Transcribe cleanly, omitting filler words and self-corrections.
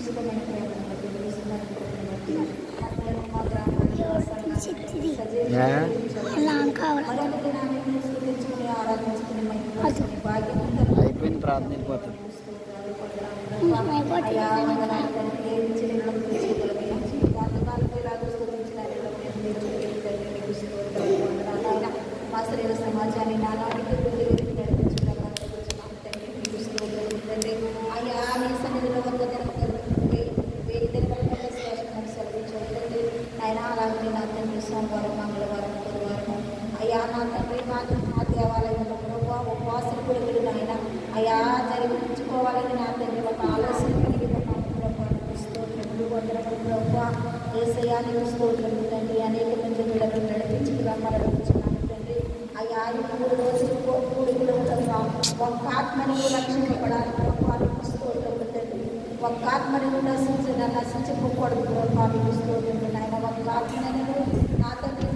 ఉచితమైన ప్రేమను బట్టి విలుస్తున్న కృపను బట్టి మమ్మల్ని మా గ్రామాన్ని మా సంఘాన్ని మరొక దినాన్ని స్తుతించుకుని ఆరాధించుకుని మహిమపరచుకుని భాగ్యం అయిపోయింది ప్రార్థన వెళ్ళిపోతుంది. అయ్యా వందనాలు ఏమి చేయడం జీవితాంతకాలం ఎలాగో స్తుతించడానికి మీకు స్తోత్రాలు వందనాలు ఆయన మా శరీర సమాజాన్ని నానాటికి నడిపించడం తండ్రి మీకు స్తోత్రాలు తండ్రి అయ్యా మీ సన్నిధిలో వంద వెయ్యి దినముల శ్రేష్టం సెలవించారు తండ్రి ఆయన అలాగే నా తండ్రి సోమవారం మంగళవారం బుధవారం అయ్యా నా తండ్రి మా దేవాలయంలో ప్రభావ ఉపవాసం కొడుకులు నాయన అయ్యా జరిగించుకోవాలని నా తండ్రి ఒక ఆలోచన కలిగి ఉన్నాము ప్రభావ స్తోత్రములు వందనములు ప్రభావ ఏసయానికి స్తోత్రములు తండ్రి అనేక మంది బిడ్డలు నడిపించుకు రమ్మనిస్తున్నాను తండ్రి అయ్యా ఈ 3 రోజులు కూడికలు ఒక ఆత్మని రక్షించబడాలి ప్రభావానికి స్తోత్రములు తండ్రి ఒక ఆత్మని నశించకూడదు ప్రభావానికి స్తోత్రములు నాయన ఒక ఆత్మను నా తండ్రి